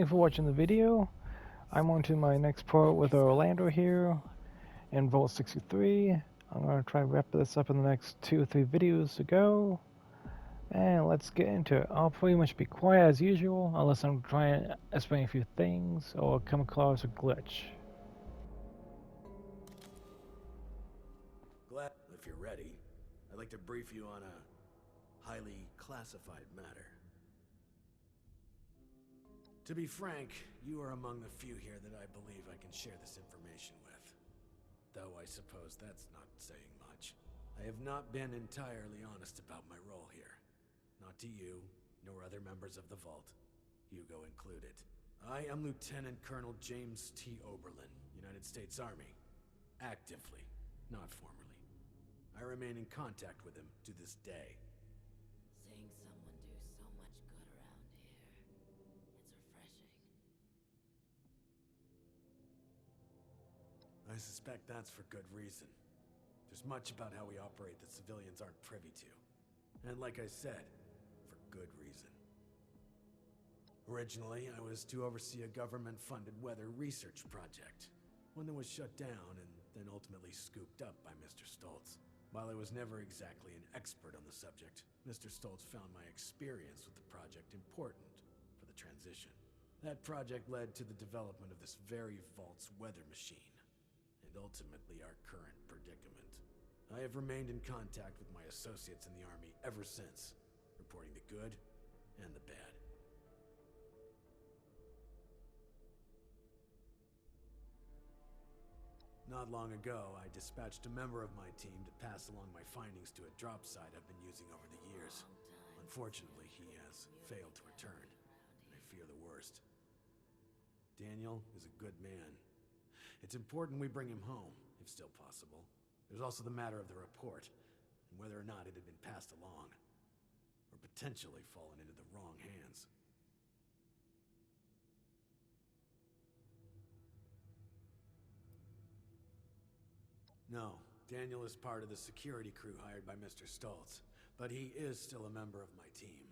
you for watching the video. I'm on to my next part with Orlando here in Vault 63. I'm going to try and wrap this up in the next 2 or 3 videos to go. And let's get into it. I'll pretty much be quiet as usual, unless I'm trying to explain a few things or come across a glitch. Glad, if you're ready, I'd like to brief you on a highly classified matter. To be frank, you are among the few here that I believe I can share this information with. Though I suppose that's not saying much. I have not been entirely honest about my role here. Not to you, nor other members of the Vault, Hugo included. I am Lieutenant Colonel James T. Oberlin, United States Army. Actively, not formally. I remain in contact with him to this day. Seeing someone do so much good around here. It's refreshing. I suspect that's for good reason. There's much about how we operate that civilians aren't privy to. And like I said, for good reason. Originally, I was to oversee a government-funded weather research project. One that was shut down and then ultimately scooped up by Mr. Stoltz. While I was never exactly an expert on the subject, Mr. Stoltz found my experience with the project important for the transition. That project led to the development of this very Vault's weather machine, and ultimately our current predicament. I have remained in contact with my associates in the Army ever since, reporting the good and the bad. Not long ago, I dispatched a member of my team to pass along my findings to a drop site I've been using over the years. Unfortunately, he has failed to return, and I fear the worst. Daniel is a good man. It's important we bring him home, if still possible. There's also the matter of the report, and whether or not it had been passed along, or potentially fallen into the wrong hands. No, Daniel is part of the security crew hired by Mr. Stoltz, but he is still a member of my team.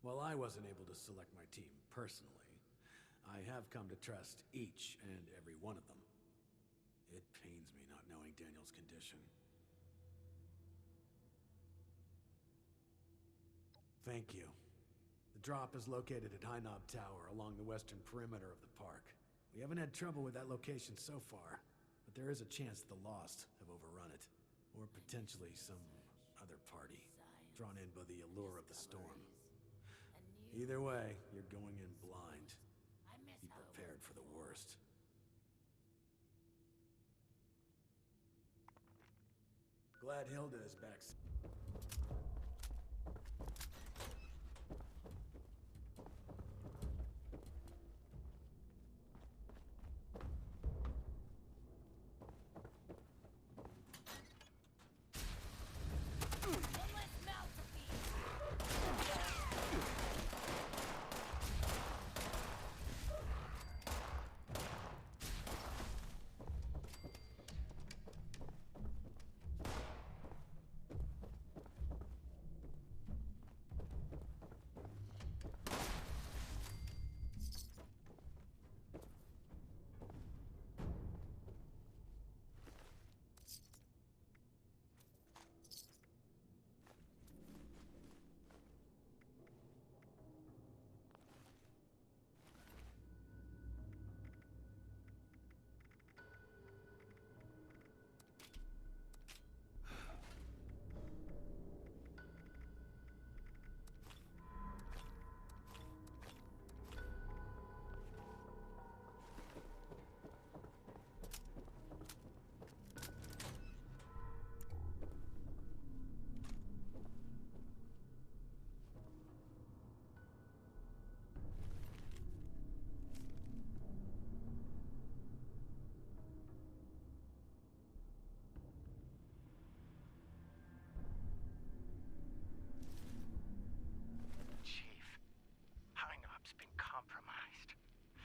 While I wasn't able to select my team personally, I have come to trust each and every one of them. It pains me not knowing Daniel's condition. Thank you. The drop is located at High Knob Tower along the western perimeter of the park. We haven't had trouble with that location so far, but there is a chance the Lost have overrun it. Or potentially some other party, drawn in by the allure of the storm. Either way, you're going in blind. Be prepared for the worst. Glad Hilda is back.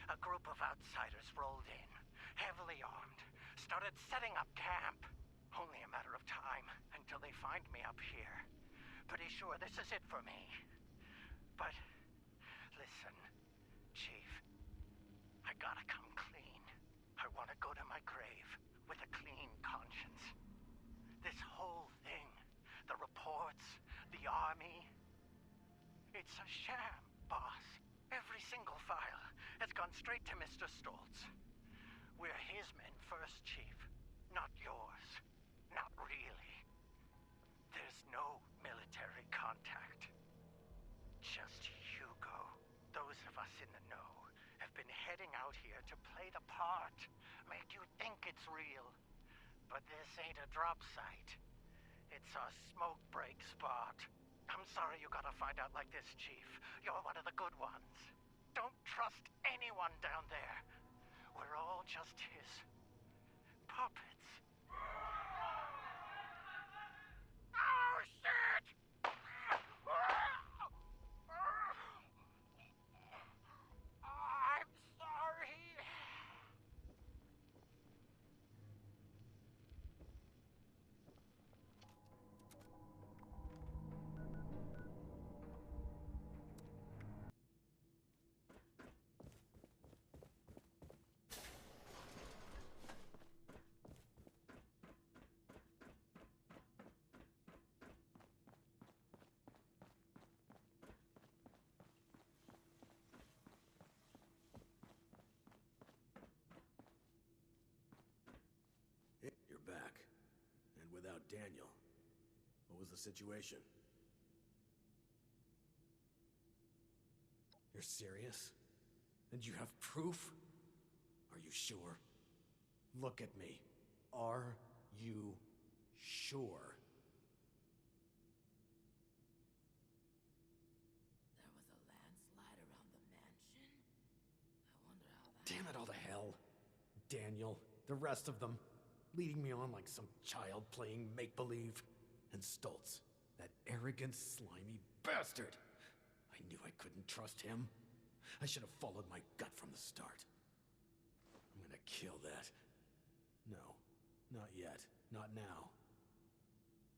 A group of outsiders rolled in, heavily armed, started setting up camp. Only a matter of time until they find me up here. Pretty sure this is it for me. But listen, Chief, I gotta come clean. I want to go to my grave with a clean conscience. This whole thing, the reports, the army, it's a sham, boss. Every single file has gone straight to Mr. Stoltz. We're his men first, Chief, not yours. Not really. There's no military contact. Just Hugo. Those of us in the know have been heading out here to play the part, make you think it's real. But this ain't a drop site. It's a smoke break spot. I'm sorry you gotta find out like this, Chief. You're one of the good ones. Don't trust anyone down there. We're all just his puppets. Oh, shit! I'm sorry. Hey, you're back. And without Daniel. What was the situation? You're serious? And you have proof? Are you sure? Look at me. Are you sure? There was a landslide around the mansion? I wonder how that... Damn it all to hell. Daniel, the rest of them, leading me on like some child playing make-believe. And Stoltz, that arrogant, slimy bastard! I knew I couldn't trust him. I should have followed my gut from the start. I'm gonna kill that. No, not yet. Not now.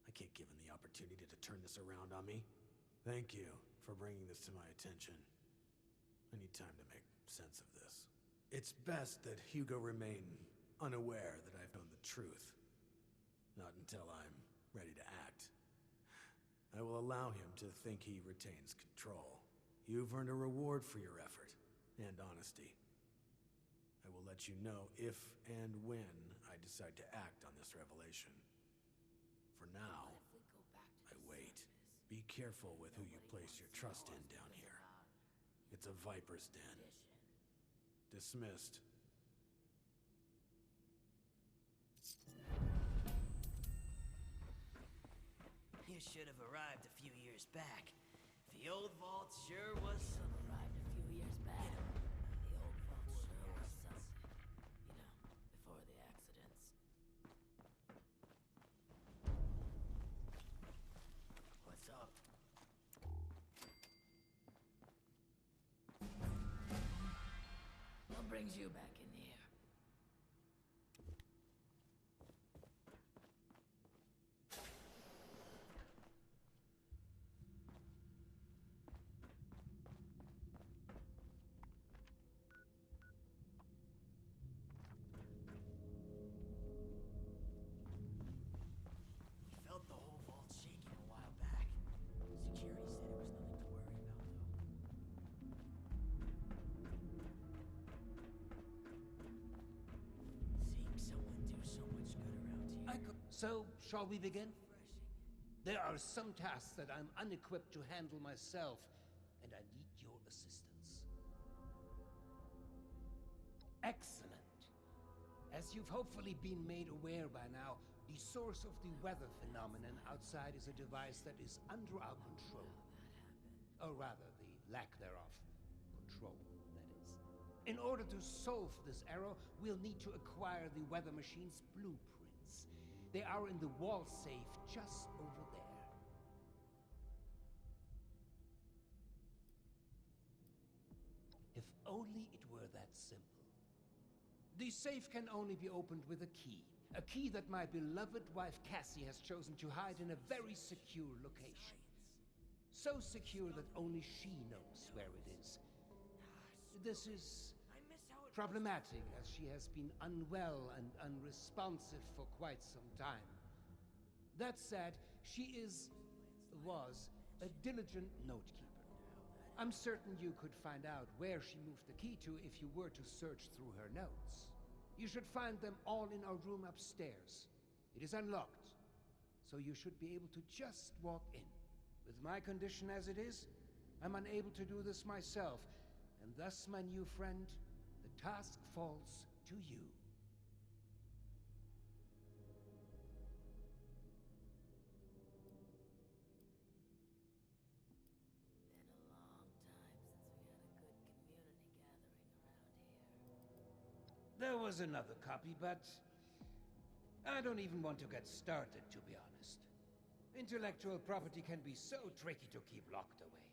I can't give him the opportunity to turn this around on me. Thank you for bringing this to my attention. I need time to make sense of this. It's best that Hugo remain unaware that I've known the truth. Not until I'm ready to act. I will allow him to think he retains control. You've earned a reward for your effort and honesty. I will let you know if and when I decide to act on this revelation. For now, If we go back to I the wait. surface, Be careful with who you nobody place wants your to trust know in us down because here. of our It's a viper's den. condition. Dismissed. You should have arrived a few years back. The old vault sure was Some arrived a few years back. The old vault sure was something. You know, before the accidents. What's up? What brings you back in here? We felt the whole vault shaking a while back. Security said it was nothing to worry about, though. Seeing someone do so much good around here. So, shall we begin? Refreshing. There are some tasks that I'm unequipped to handle myself, and I need your assistance. Excellent. As you've hopefully been made aware by now, the source of the weather phenomenon outside is a device that is under our control. Or rather, the lack thereof. Control, that is. In order to solve this error, we'll need to acquire the weather machine's blueprints. They are in the wall safe just over there. If only it were that simple. The safe can only be opened with a key. A key that my beloved wife Cassie has chosen to hide in a very secure location. So secure that only she knows where it is. This is Problematic, as she has been unwell and unresponsive for quite some time. That said, she was a diligent note-keeper. I'm certain you could find out where she moved the key to if you were to search through her notes. You should find them all in our room upstairs. It is unlocked, so you should be able to just walk in. With my condition as it is, I'm unable to do this myself, and thus, my new friend, the task falls to you. Been a long time since we had a good community gathering around here. There was another copy, but I don't even want to get started, to be honest. Intellectual property can be so tricky to keep locked away.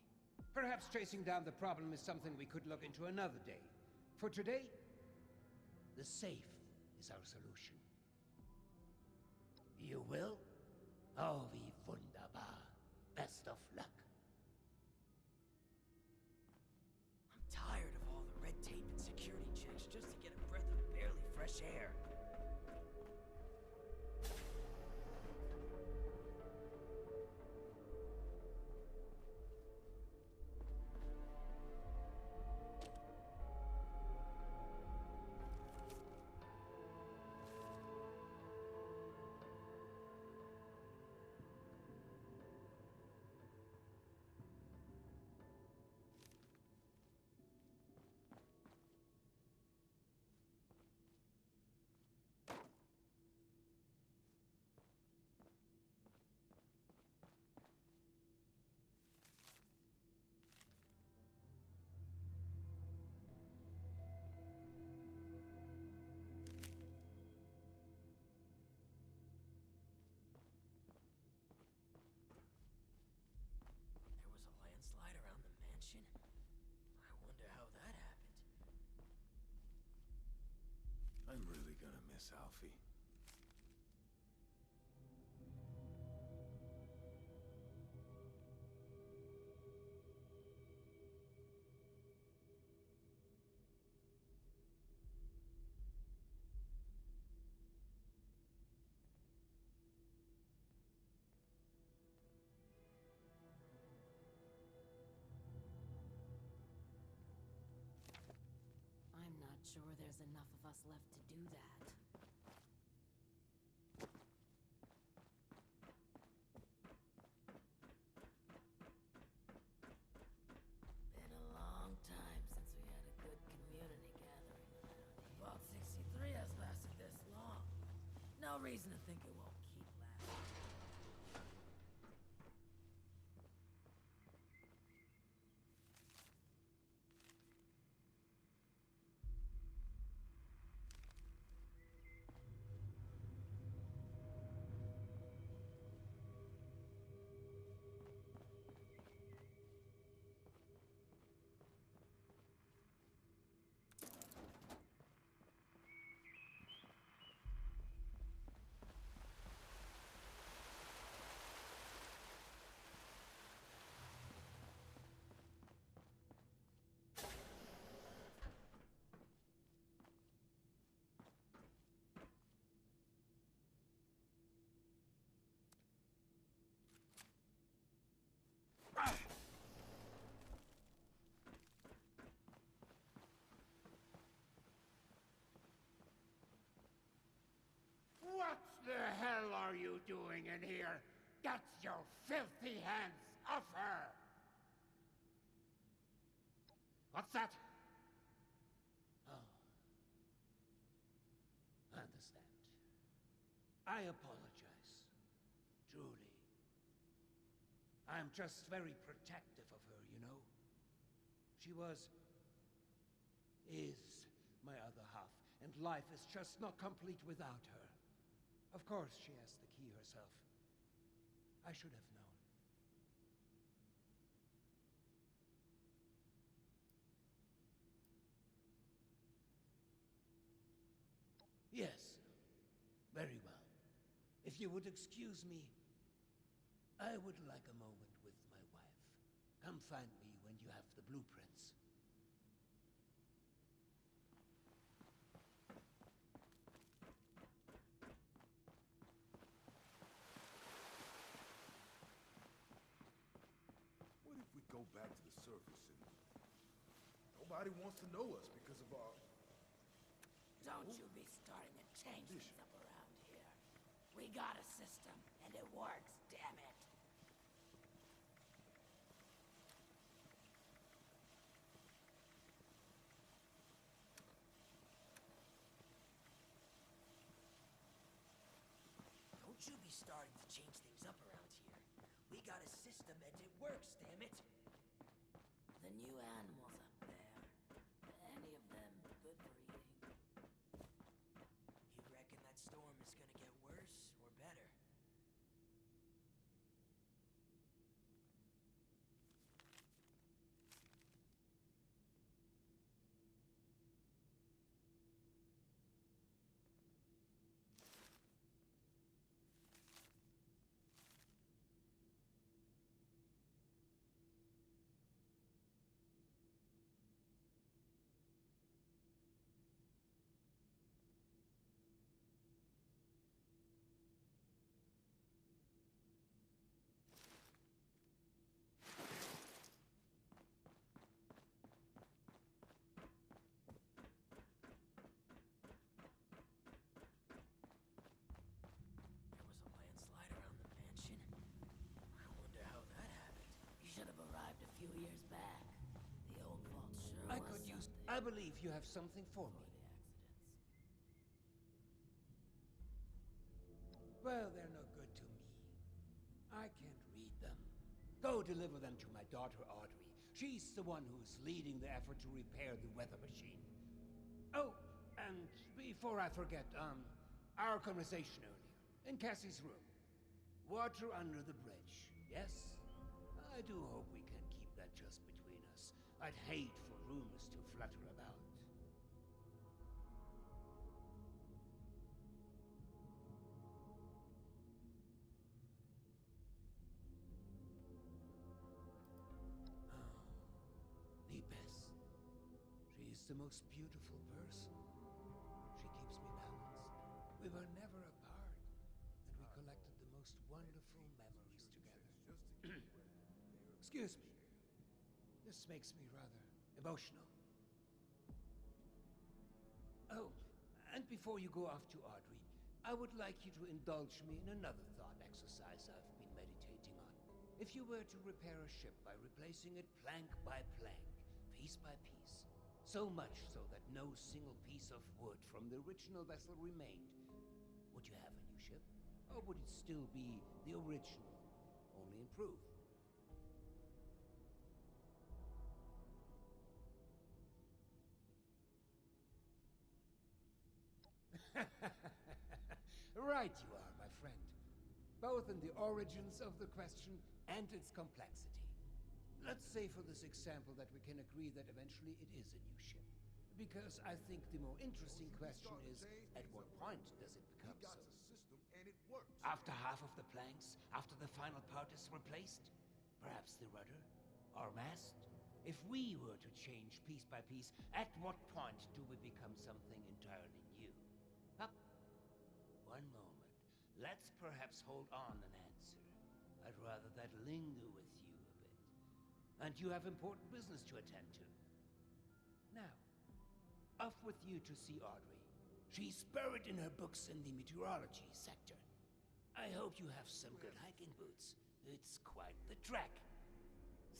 Perhaps chasing down the problem is something we could look into another day. For today, the safe is our solution. You will? Oh, wie wunderbar. Best of luck. I'm tired of all the red tape and security checks just to get a breath of barely fresh air. There was a landslide around the mansion? I wonder how that happened. I'm really gonna miss Alfie. I'm not sure there's enough of us left to do that. Been a long time since we had a good community gathering around here. Vault 63 has lasted this long. No reason to think it won't keep lasting. What the hell are you doing in here? Get your filthy hands off her! What's that? Oh. I understand. I apologize. Truly. I'm just very protective of her, you know? She is my other half, and life is just not complete without her. Of course, she has the key herself. I should have known. Yes. Very well. If you would excuse me, I would like a moment with my wife. Come find me when you have the blueprints. go back to the surface and nobody wants to know us because of our... Don't you be starting to change things up around here. We got a system, and it works, damn it. Don't you be starting to change things up around here. We got a system and it works, damn it. The new animals up there. Any of them good for eating? You reckon that storm is gonna get worse or better? There was a landslide around the mansion. I wonder how that happened. You should have arrived a few years back. The old vault sure I was could use... something. I believe you have something for me. Before the accidents. Well, they're no good to me. I can't read them. Go deliver them to my daughter, Audrey. She's the one who's leading the effort to repair the weather machine. Oh, and before I forget, our conversation earlier, in Cassie's room. Water under the bridge, yes? I do hope we can keep that just between us. I'd hate for rumors to flutter about. Lepes. She's the most beautiful person. She keeps me balanced. We were never apart, and we collected the most wonderful memories together. Excuse me. This makes me rather emotional. Oh, and before you go off to Audrey, I would like you to indulge me in another thought exercise I've been meditating on. If you were to repair a ship by replacing it plank by plank, piece by piece, so much so that no single piece of wood from the original vessel remained, would you have a new ship? Or would it still be the original, only improved? Right you are, my friend. Both in the origins of the question and its complexity. Let's say for this example that we can agree that eventually it is a new ship. Because I think the more interesting question is, at what point does it become so? System and it works. After half of the planks? After the final part is replaced? Perhaps the rudder? Or mast? If we were to change piece by piece, at what point do we become something entirely new? Up. One moment. Let's perhaps hold on an answer. I'd rather that linger with you a bit. And you have important business to attend to. Now, off with you to see Audrey. She's buried in her books in the meteorology sector. I hope you have some good hiking boots. It's quite the trek.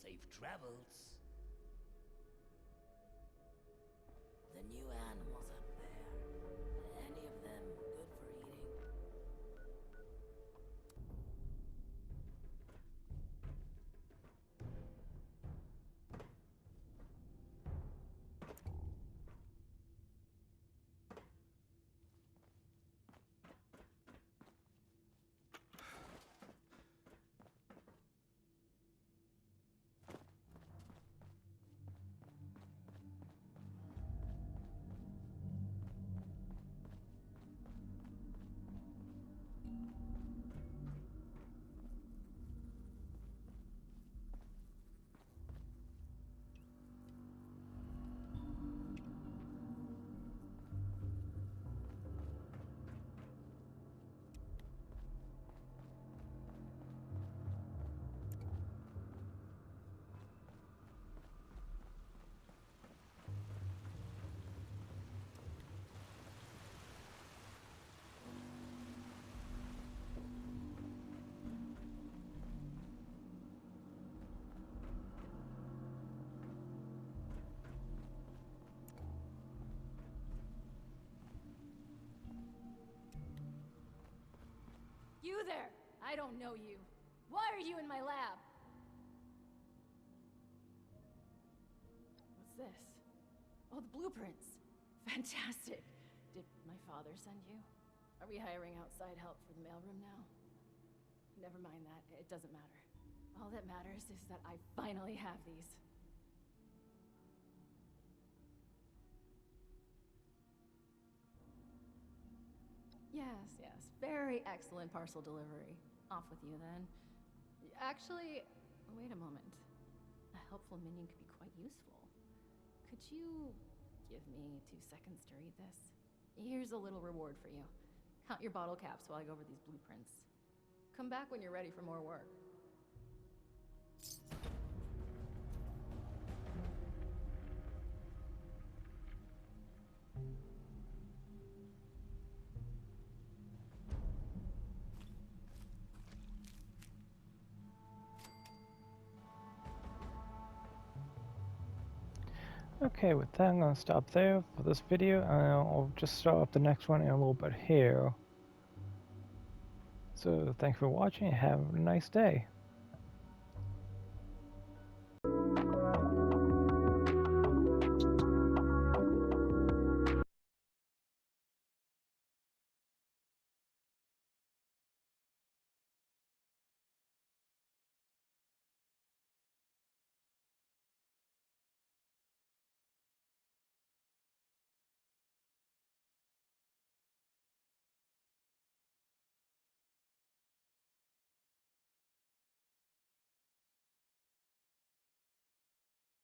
Safe travels. The new animals up there. Any of them good for eating? You there! I don't know you. Why are you in my lab? What's this? Oh, the blueprints. Fantastic. Did my father send you? Are we hiring outside help for the mailroom now? Never mind that. It doesn't matter. All that matters is that I finally have these. Yes, yes. Very excellent parcel delivery. Off with you then. Actually, wait a moment. A helpful minion could be quite useful. Could you give me 2 seconds to read this? Here's a little reward for you. Count your bottle caps while I go over these blueprints. Come back when you're ready for more work. Okay, with that, I'm going to stop there for this video, and I'll just start up the next one in a little bit here. So, thanks for watching, and have a nice day.